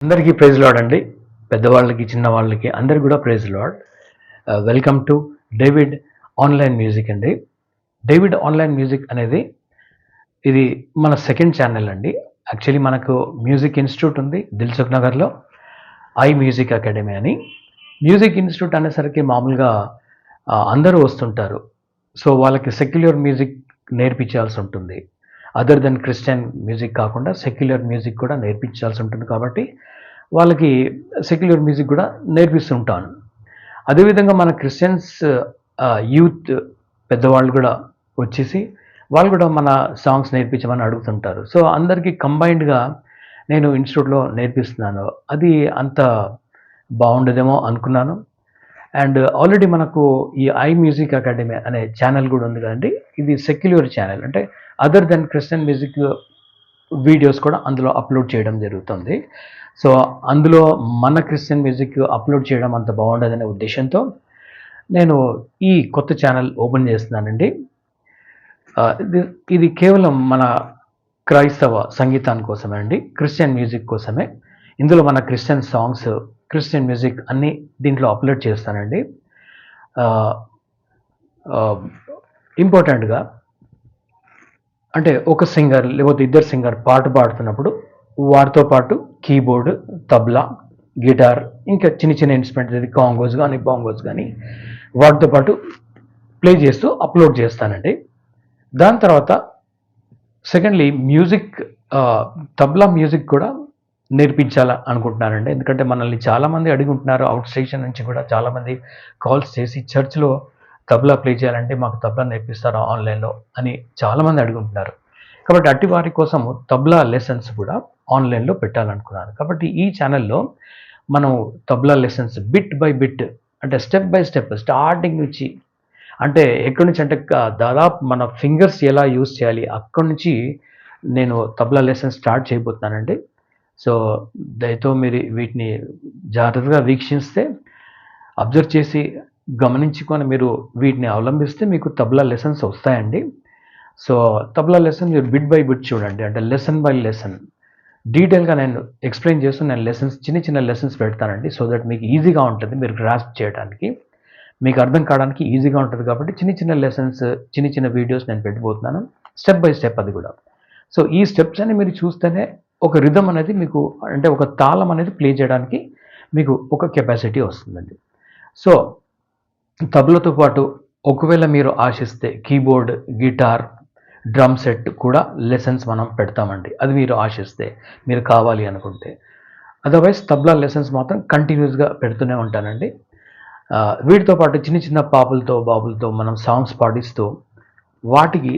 అందరికీ praise lord అండి. పెద్దవాళ్ళకి చిన్నవాళ్ళకి అందరికి కూడా praise Lord. Welcome to David online music అండి. డేవిడ్ ఆన్లైన్ మ్యూజిక్ అనేది ఇది మన సెకండ్ ఛానల్ అండి. యాక్చువల్లీ మనకు మ్యూజిక్ ఇన్స్టిట్యూట్ ఉంది దిల్సుఖ్ నగర్లో, ఐ మ్యూజిక్ అకాడమీ అని. మ్యూజిక్ ఇన్స్టిట్యూట్ అనేసరికి మామూలుగా అందరూ వస్తుంటారు. సో వాళ్ళకి సెక్యులర్ మ్యూజిక్ నేర్పించాల్సి ఉంటుంది. అదర్ దెన్ క్రిస్టియన్ మ్యూజిక్ కాకుండా సెక్యులర్ మ్యూజిక్ కూడా నేర్పించాల్సి ఉంటుంది కాబట్టి వాళ్ళకి సెక్యులర్ మ్యూజిక్ కూడా నేర్పిస్తుంటాను. అదేవిధంగా మన క్రిస్టియన్స్ యూత్ పెద్దవాళ్ళు కూడా వచ్చేసి వాళ్ళు కూడా మన సాంగ్స్ నేర్పించమని అడుగుతుంటారు. సో అందరికీ కంబైన్డ్గా నేను ఇన్స్టిట్యూట్లో నేర్పిస్తున్నాను. అది అంత బాగుండదేమో అనుకున్నాను. అండ్ ఆల్రెడీ మనకు ఈ ఐ మ్యూజిక్ అకాడమీ అనే ఛానల్ కూడా ఉంది కదండి. ఇది సెక్యులర్ ఛానల్, అంటే other than Christian music videos కూడా అందులో అప్లోడ్ చేయడం జరుగుతుంది. సో అందులో మన క్రిస్టియన్ మ్యూజిక్ అప్లోడ్ చేయడం అంత బాగుండదనే ఉద్దేశంతో నేను ఈ కొత్త ఛానల్ ఓపెన్ చేస్తున్నానండి. ఇది కేవలం మన క్రైస్తవ సంగీతాని కోసమే అండి, క్రిస్టియన్ మ్యూజిక్ కోసమే. ఇందులో మన క్రిస్టియన్ సాంగ్స్, క్రిస్టియన్ మ్యూజిక్ అన్నీ దీంట్లో అప్లోడ్ చేస్తానండి. ఇంపార్టెంట్గా అంటే ఒక సింగర్ లేకపోతే ఇద్దరు సింగర్ పాట పాడుతున్నప్పుడు వారితో పాటు కీబోర్డ్, తబ్లా, గిటార్, ఇంకా చిన్న చిన్న ఇన్స్ట్రుమెంట్స్, అది కాంగోస్ కానీ బాంగోస్ కానీ వాటితో పాటు ప్లే చేస్తూ అప్లోడ్ చేస్తానండి. దాని తర్వాత సెకండ్లీ మ్యూజిక్, తబ్లా మ్యూజిక్ కూడా నేర్పించాలా అనుకుంటున్నానండి. ఎందుకంటే మనల్ని చాలామంది అడిగి ఉంటున్నారు, అవుట్ స్టేషన్ నుంచి కూడా చాలామంది కాల్స్ చేసి చర్చ్లో తబ్లా ప్లే చేయాలంటే మాకు తబ్లా నేర్పిస్తారా ఆన్లైన్లో అని చాలామంది అడుగుంటున్నారు. కాబట్టి అట్టి వారి కోసం తబ్లా లెసన్స్ కూడా ఆన్లైన్లో పెట్టాలనుకున్నాను. కాబట్టి ఈ ఛానల్లో మనం tabla lessons bit by bit, అంటే స్టెప్ బై స్టెప్, స్టార్టింగ్ నుంచి, అంటే ఎక్కడి నుంచి అంటే దాదాపు మన ఫింగర్స్ ఎలా యూజ్ చేయాలి అక్కడి నుంచి నేను తబ్లా లెసన్స్ స్టార్ట్ చేయబోతున్నానండి. సో దయతో మీరు వీటిని జాగ్రత్తగా వీక్షిస్తే, అబ్జర్వ్ చేసి గమనించుకొని మీరు వీటిని అవలంబిస్తే మీకు తబ్లా లెసన్స్ వస్తాయండి. సో తబ్లా లెసన్ మీరు బిట్ బై బిట్ చూడండి, అంటే లెసన్ బై లెసన్ డీటెయిల్గా నేను ఎక్స్ప్లెయిన్ చేస్తూ నేను లెసన్స్, చిన్న చిన్న లెసన్స్ పెడతానండి. సో దట్ మీకు ఈజీగా ఉంటుంది, మీరు గ్రాస్ప్ చేయడానికి, మీకు అర్థం కావడానికి ఈజీగా ఉంటుంది. కాబట్టి చిన్న చిన్న లెసన్స్, చిన్న చిన్న వీడియోస్ నేను పెట్టిపోతున్నాను, స్టెప్ బై స్టెప్ అది కూడా. సో ఈ స్టెప్స్ అని మీరు చూస్తేనే ఒక రిథమ్ అనేది మీకు, అంటే ఒక తాళం అనేది ప్లే చేయడానికి మీకు ఒక కెపాసిటీ వస్తుందండి. సో తబలతో పాటు ఒకవేళ మీరు ఆశిస్తే కీబోర్డ్, గిటార్, డ్రమ్ సెట్ కూడా లెసన్స్ మనం పెడతామండి. అది మీరు ఆశిస్తే, మీరు కావాలి అనుకుంటే. అదర్వైజ్ తబ్లా లెసన్స్ మాత్రం కంటిన్యూస్గా పెడుతూనే ఉంటానండి. వీటితో పాటు చిన్న చిన్న పాపులతో బాబులతో మనం సాంగ్స్ పాడిస్తూ వాటికి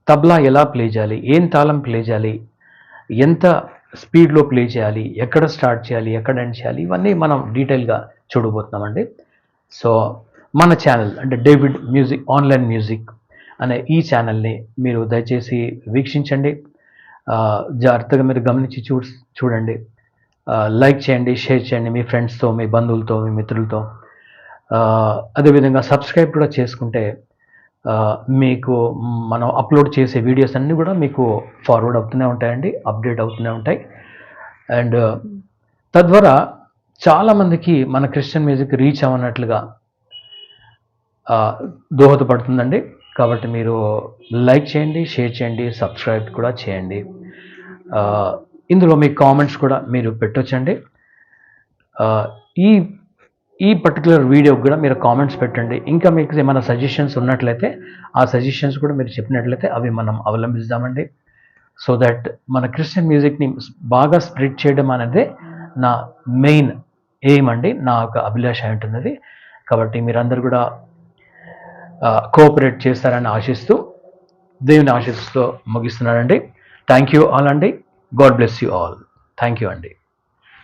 తబ్లా ఎలా ప్లే చేయాలి, ఏం తాళం ప్లే చేయాలి, ఎంత స్పీడ్లో ప్లే చేయాలి, ఎక్కడ స్టార్ట్ చేయాలి, ఎక్కడ ఎండ్ చేయాలి, ఇవన్నీ మనం డీటెయిల్గా చూడబోతున్నామండి. సో మన ఛానల్ అంటే డేవిడ్ మ్యూజిక్ ఆన్లైన్ మ్యూజిక్ అనే ఈ ఛానల్ని మీరు దయచేసి వీక్షించండి. జాగ్రత్తగా మీరు గమనించి చూడండి, లైక్ చేయండి, షేర్ చేయండి మీ ఫ్రెండ్స్తో, మీ బంధువులతో, మీ మిత్రులతో. అదేవిధంగా సబ్స్క్రైబ్ కూడా చేసుకుంటే మీకు మనం అప్లోడ్ చేసే వీడియోస్ అన్నీ కూడా మీకు ఫార్వర్డ్ అవుతూనే ఉంటాయండి, అప్డేట్ అవుతూనే ఉంటాయి. అండ్ తద్వారా చాలామందికి మన క్రిస్టియన్ మ్యూజిక్ రీచ్ అవ్వనట్లుగా దోహదపడుతుందండి. కాబట్టి మీరు లైక్ చేయండి, షేర్ చేయండి, సబ్స్క్రైబ్ కూడా చేయండి. ఇందులో మీ కామెంట్స్ కూడా మీరు పెట్టొచ్చండి. ఈ ఈ పర్టికులర్ వీడియోకి కూడా మీరు కామెంట్స్ పెట్టండి. ఇంకా మీకు ఏమైనా సజెషన్స్ ఉన్నట్లయితే ఆ సజెషన్స్ కూడా మీరు చెప్పినట్లయితే అవి మనం అవలంబిస్తామండి. సో దట్ మన క్రిస్టియన్ మ్యూజిక్ని బాగా స్ప్రెడ్ చేయడం అనేది నా మెయిన్ ఎయిమ్ అండి, నా ఒక అభిలాష ఉంటున్నది. కాబట్టి మీరందరూ కూడా కోఆపరేట్ చేస్తారని ఆశిస్తూ, దేవుని ఆశీస్సుతో ముగిస్తున్నానండి. థ్యాంక్ యూ ఆల్ అండి. God bless you all. Thank you అండి.